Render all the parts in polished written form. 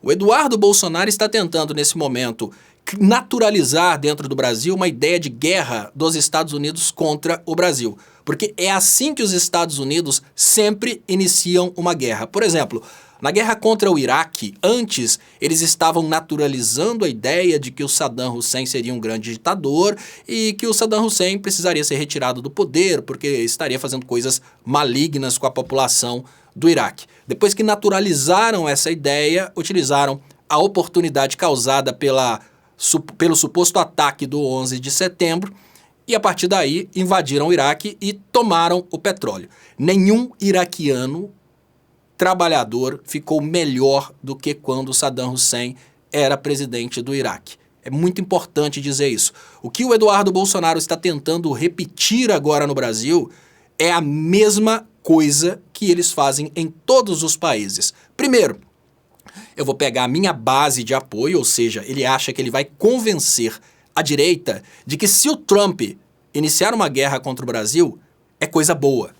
O Eduardo Bolsonaro está tentando, nesse momento, naturalizar dentro do Brasil uma ideia de guerra dos Estados Unidos contra o Brasil. Porque é assim que os Estados Unidos sempre iniciam uma guerra. Por exemplo, na guerra contra o Iraque, antes eles estavam naturalizando a ideia de que o Saddam Hussein seria um grande ditador e que o Saddam Hussein precisaria ser retirado do poder porque estaria fazendo coisas malignas com a população do Iraque. Depois que naturalizaram essa ideia, utilizaram a oportunidade causada pelo suposto ataque do 11 de setembro e a partir daí invadiram o Iraque e tomaram o petróleo. Nenhum iraquiano trabalhador ficou melhor do que quando Saddam Hussein era presidente do Iraque. É muito importante dizer isso. O que o Eduardo Bolsonaro está tentando repetir agora no Brasil é a mesma coisa que eles fazem em todos os países. Primeiro, eu vou pegar a minha base de apoio, ou seja, ele acha que ele vai convencer a direita de que se o Trump iniciar uma guerra contra o Brasil, é coisa boa.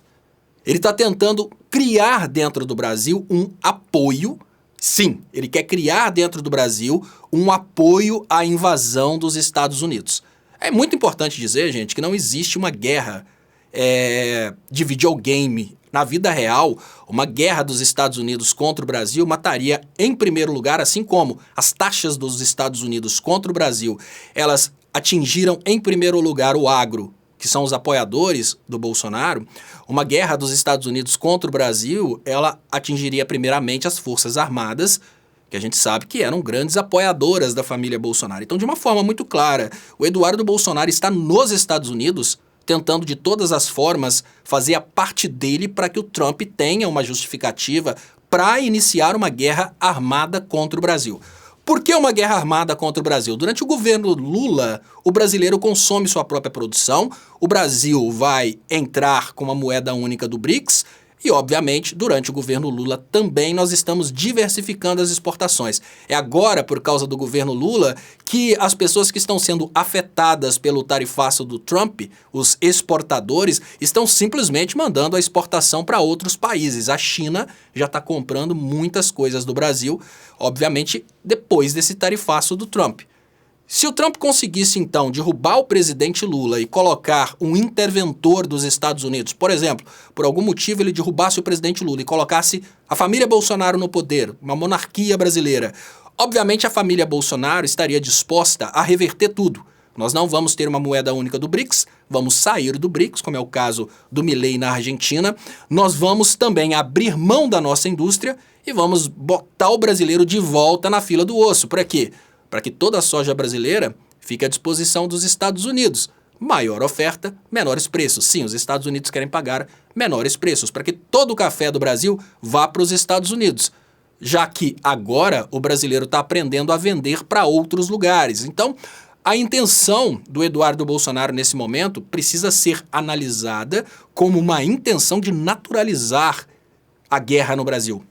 Ele está tentando criar dentro do Brasil um apoio. Sim, ele quer criar dentro do Brasil um apoio à invasão dos Estados Unidos. É muito importante dizer, gente, que não existe uma guerra de videogame. Na vida real, uma guerra dos Estados Unidos contra o Brasil mataria, em primeiro lugar, assim como as taxas dos Estados Unidos contra o Brasil, elas atingiram, em primeiro lugar, o agro, que são os apoiadores do Bolsonaro. Uma guerra dos Estados Unidos contra o Brasil, ela atingiria primeiramente as Forças Armadas, que a gente sabe que eram grandes apoiadoras da família Bolsonaro. Então, de uma forma muito clara, o Eduardo Bolsonaro está nos Estados Unidos tentando de todas as formas fazer a parte dele para que o Trump tenha uma justificativa para iniciar uma guerra armada contra o Brasil. Por que uma guerra armada contra o Brasil? Durante o governo Lula, o brasileiro consome sua própria produção, o Brasil vai entrar com uma moeda única do BRICS e, obviamente, durante o governo Lula também nós estamos diversificando as exportações. É agora, por causa do governo Lula, que as pessoas que estão sendo afetadas pelo tarifaço do Trump, os exportadores, estão simplesmente mandando a exportação para outros países. A China já está comprando muitas coisas do Brasil, obviamente, depois desse tarifaço do Trump. Se o Trump conseguisse, então, derrubar o presidente Lula e colocar um interventor dos Estados Unidos, por exemplo, por algum motivo ele derrubasse o presidente Lula e colocasse a família Bolsonaro no poder, uma monarquia brasileira, obviamente a família Bolsonaro estaria disposta a reverter tudo. Nós não vamos ter uma moeda única do BRICS, vamos sair do BRICS, como é o caso do Milei na Argentina, nós vamos também abrir mão da nossa indústria e vamos botar o brasileiro de volta na fila do osso. Para quê? Para que toda a soja brasileira fique à disposição dos Estados Unidos. Maior oferta, menores preços. Sim, os Estados Unidos querem pagar menores preços, para que todo o café do Brasil vá para os Estados Unidos. Já que agora o brasileiro está aprendendo a vender para outros lugares. Então, a intenção do Eduardo Bolsonaro nesse momento precisa ser analisada como uma intenção de naturalizar a guerra no Brasil.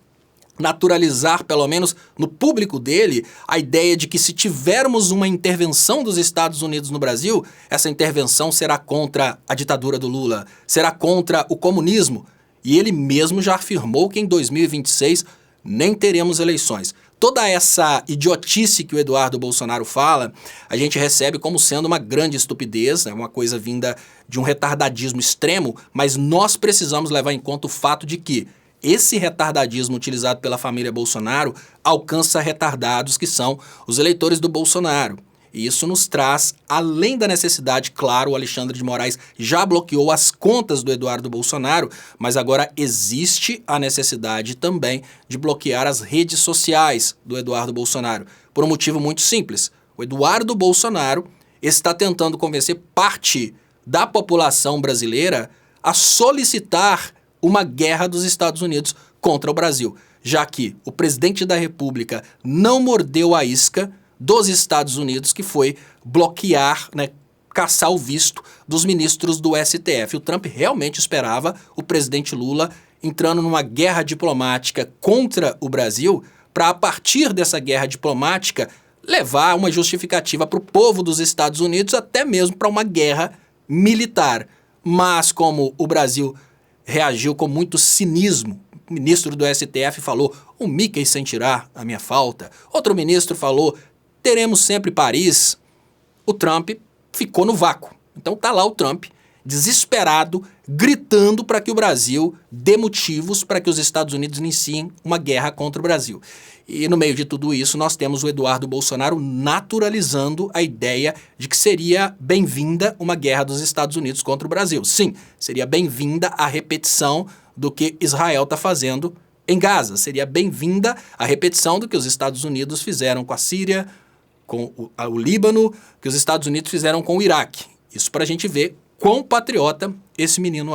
Naturalizar, pelo menos no público dele, a ideia de que se tivermos uma intervenção dos Estados Unidos no Brasil, essa intervenção será contra a ditadura do Lula, será contra o comunismo. E ele mesmo já afirmou que em 2026 nem teremos eleições. Toda essa idiotice que o Eduardo Bolsonaro fala, a gente recebe como sendo uma grande estupidez, uma coisa vinda de um retardadismo extremo, mas nós precisamos levar em conta o fato de que esse retardadismo utilizado pela família Bolsonaro alcança retardados que são os eleitores do Bolsonaro. E isso nos traz, além da necessidade, claro, o Alexandre de Moraes já bloqueou as contas do Eduardo Bolsonaro, mas agora existe a necessidade também de bloquear as redes sociais do Eduardo Bolsonaro, por um motivo muito simples. O Eduardo Bolsonaro está tentando convencer parte da população brasileira a solicitar uma guerra dos Estados Unidos contra o Brasil, já que o presidente da República não mordeu a isca dos Estados Unidos, que foi bloquear, caçar o visto dos ministros do STF. O Trump realmente esperava o presidente Lula entrando numa guerra diplomática contra o Brasil para, a partir dessa guerra diplomática, levar uma justificativa para o povo dos Estados Unidos, até mesmo para uma guerra militar. Mas como o Brasil reagiu com muito cinismo, ministro do STF falou, o Mickey sentirá a minha falta. Outro ministro falou, teremos sempre Paris. O Trump ficou no vácuo. Então tá lá o Trump, desesperado, gritando para que o Brasil dê motivos para que os Estados Unidos iniciem uma guerra contra o Brasil. E no meio de tudo isso, nós temos o Eduardo Bolsonaro naturalizando a ideia de que seria bem-vinda uma guerra dos Estados Unidos contra o Brasil. Sim, seria bem-vinda a repetição do que Israel está fazendo em Gaza. Seria bem-vinda a repetição do que os Estados Unidos fizeram com a Síria, com o Líbano, que os Estados Unidos fizeram com o Iraque. Isso para a gente ver quão patriota esse menino é.